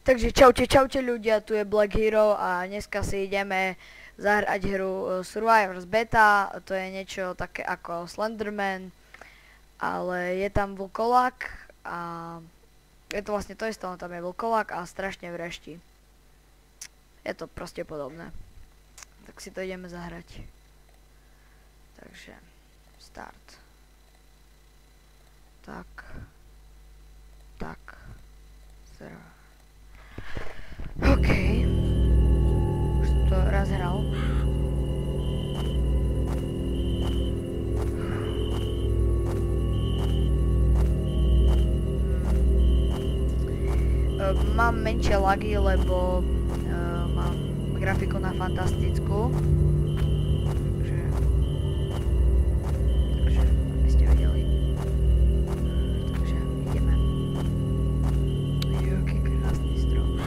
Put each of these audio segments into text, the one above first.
Takže čaute ľudia, tu je Black Hero a dneska si ideme zahrať hru Survivors Beta. To je niečo také ako Slenderman, ale je tam vlkolák a je to vlastne to isté, tam je vlkolák a strašne vrešti. Je to proste podobné. Tak si to ideme zahrať. Takže, start. Tak. Server. OK. Už som to raz hral. Mám menšie lagy, lebo mám grafiku na fantastickú. Takže aby ste vedeli. Takže ideme. Jaký krásny strom.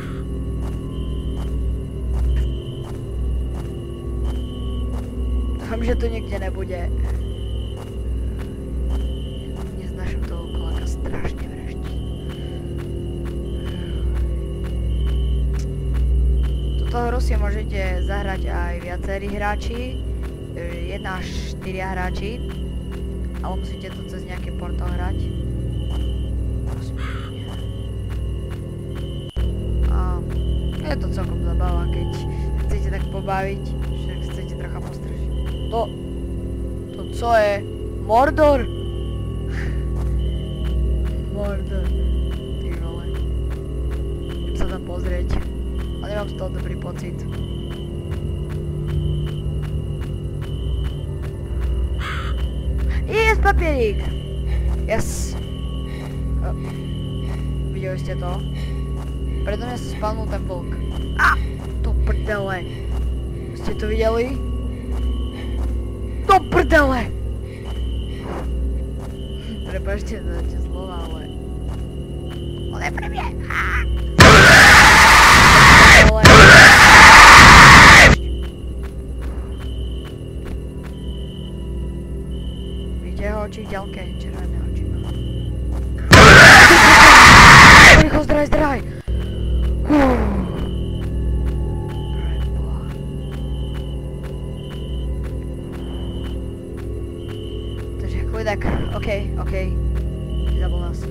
Dúfam, že tu nikde nebude. Neznášam toho koláka, strašne vreští. Túto hru si môžete zahrať aj viacerí hráči, 1 až 4 hráči, ale musíte to cez nejaký portál hrať. A je to celkom zabava, keď chcete tak pobaviť, že chcete trocha postržiť. To co je? Mordor? Mordor. Ty vole. Idem sa tam pozrieť. Ale nemám z toho dobrý pocit. Yes, papierík! Yes! Videli ste to? Predo mňa sa spavnul ten vlk. To prdele! Ste to videli? To prdele! Prepáčte za tie slova, ale... On je pre mňa! Jeho oči v ďalke, červené oči má. Rýchlo zdraj! Takže chudák, okej. Zabol nás.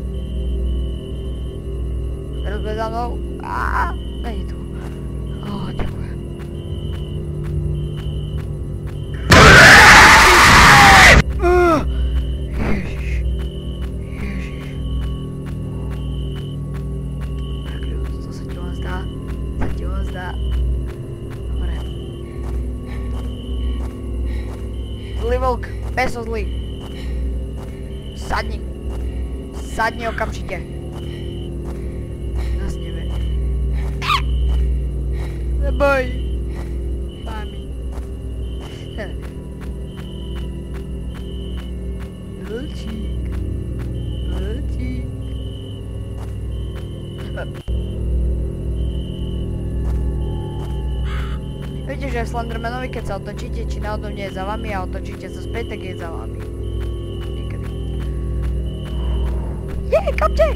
Teraz bude za mnou. Není tu. Ďakujem. Dobre. Zlý vlk, peso zlý. Sadni okamžite. Nás nevie. Neboj. Mami. Vlčík. Viete, že v Slendermanovi, keď sa otočíte, či náhodou nie je za vami a otočíte sa späť, tak je za vami. Niekedy. Kapček!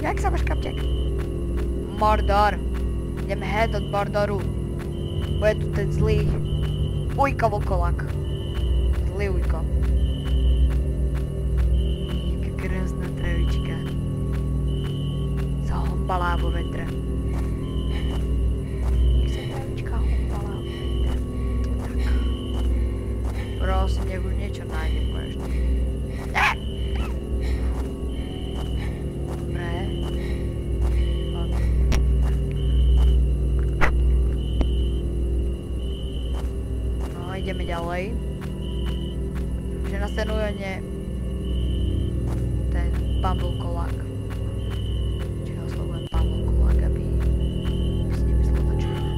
Jak sa máš, kapček? Mordor. Ideme head od Mordoru. Bude tu ten zlý ujko vlkolák. Zlý ujko. Jaká krásna travička. Zahompalá vo vetre. Prosím, nech už niečo nájdem konečne. Dobre. No, ideme ďalej. Že nasleduje ten pán vlkolák. Čiže ho oslovujem pán vlkolák, aby s ním zlotočujeme.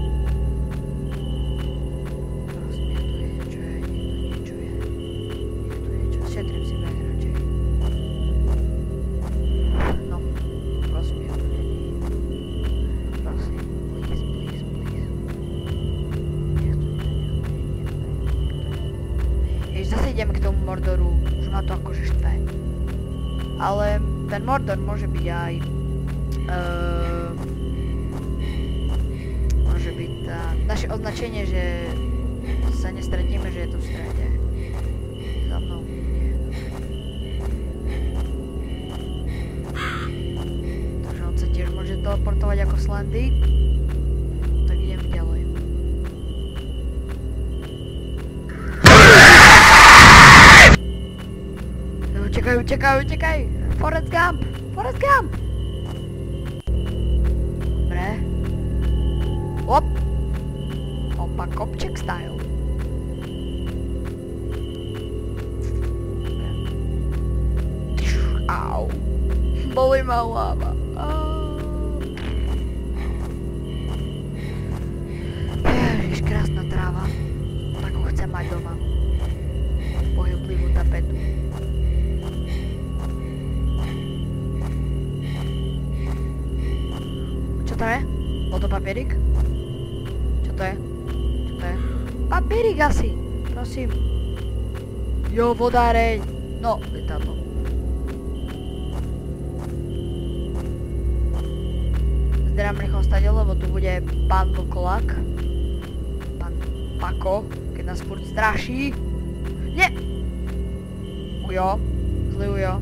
Šetrím si beh radšej. No, prosím, ja tu není. Prosím, please. Ja tu není. Jež zase ideme k tomu Mordoru. Už ma to akože štve. Ale ten Mordor môže byť aj máš označenie, že sa nestretneme, že je to v strede. Za mnou. Nie. Takže on sa tiež môže teleportovať ako Slendy. Tak idem ďalej. Utekaj! Forrest Gump! Dobre. Hop! Opa, kopček style. Au. Bolí ma hlava. Ježiš, krásna tráva. Takú chcem mať doma. Pohyblivú tapetu. Čo to je? Bol to papierik? Čo to je? Papierik asi! Prosím. Jo, vodáreň! No, lietadlo. Zderám rýchlo stade, lebo tu bude pán Vlkolák. Pán Pako, keď nás furt straší. Nie! Ujo. Zlý Ujo.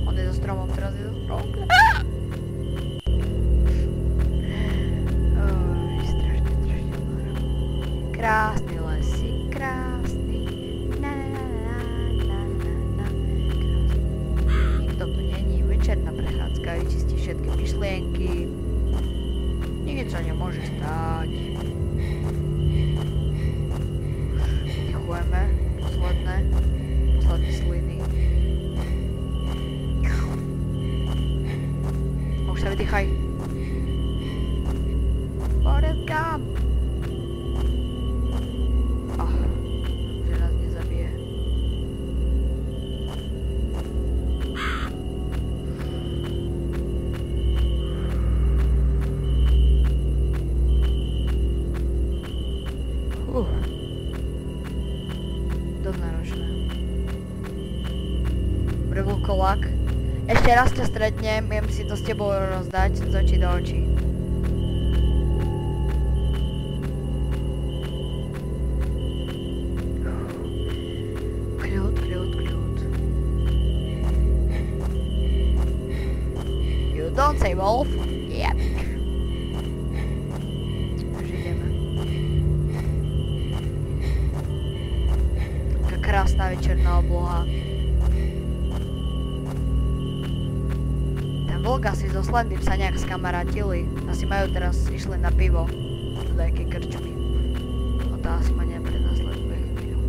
On je so stromom, teraz je so stromom. Krásny lesík, krásny. Nikto tu není, večerná prechádzka, vyčistí všetky myšlienky. Nikde sa nemôže stať. Vydychujeme, posledné sliny. Už sa vydýchaj. Forrest Gump! Že nás nezabije. Dosť náročné. Dobre, Vlkolák. Ešte raz ťa stretnem, viem si to s tebou rozdať z očí do očí. Don't say wolf. Yep. Takže ideme. Taká krásna večerná obloha. Ten vlk asi so Slendym sa nejak skamarátili. Asi majú teraz išli na pivo. Do nejakej krčmy. No to asi ma neprenasleduje chvíľu.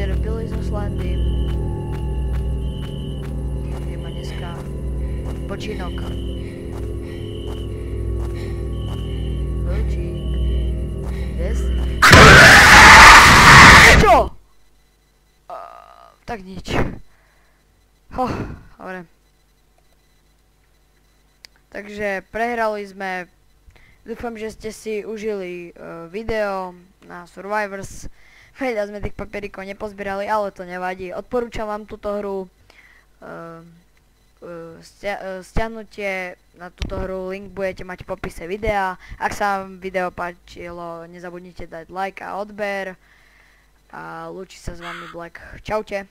Robili so Slendym. Niekde ma dneska počínok. Vlčík. Kde si? Čo? Tak nič. Dobre. Takže prehrali sme. Dúfam, že ste si užili video na Survivors. Veľa sme tých papierikov nepozbierali, ale to nevadí. Odporúčam vám túto hru. Stiahnutie na túto hru, link budete mať v popise videa. Ak sa vám video páčilo, nezabudnite dať like a odber. A lúči sa s vami Black. Čaute.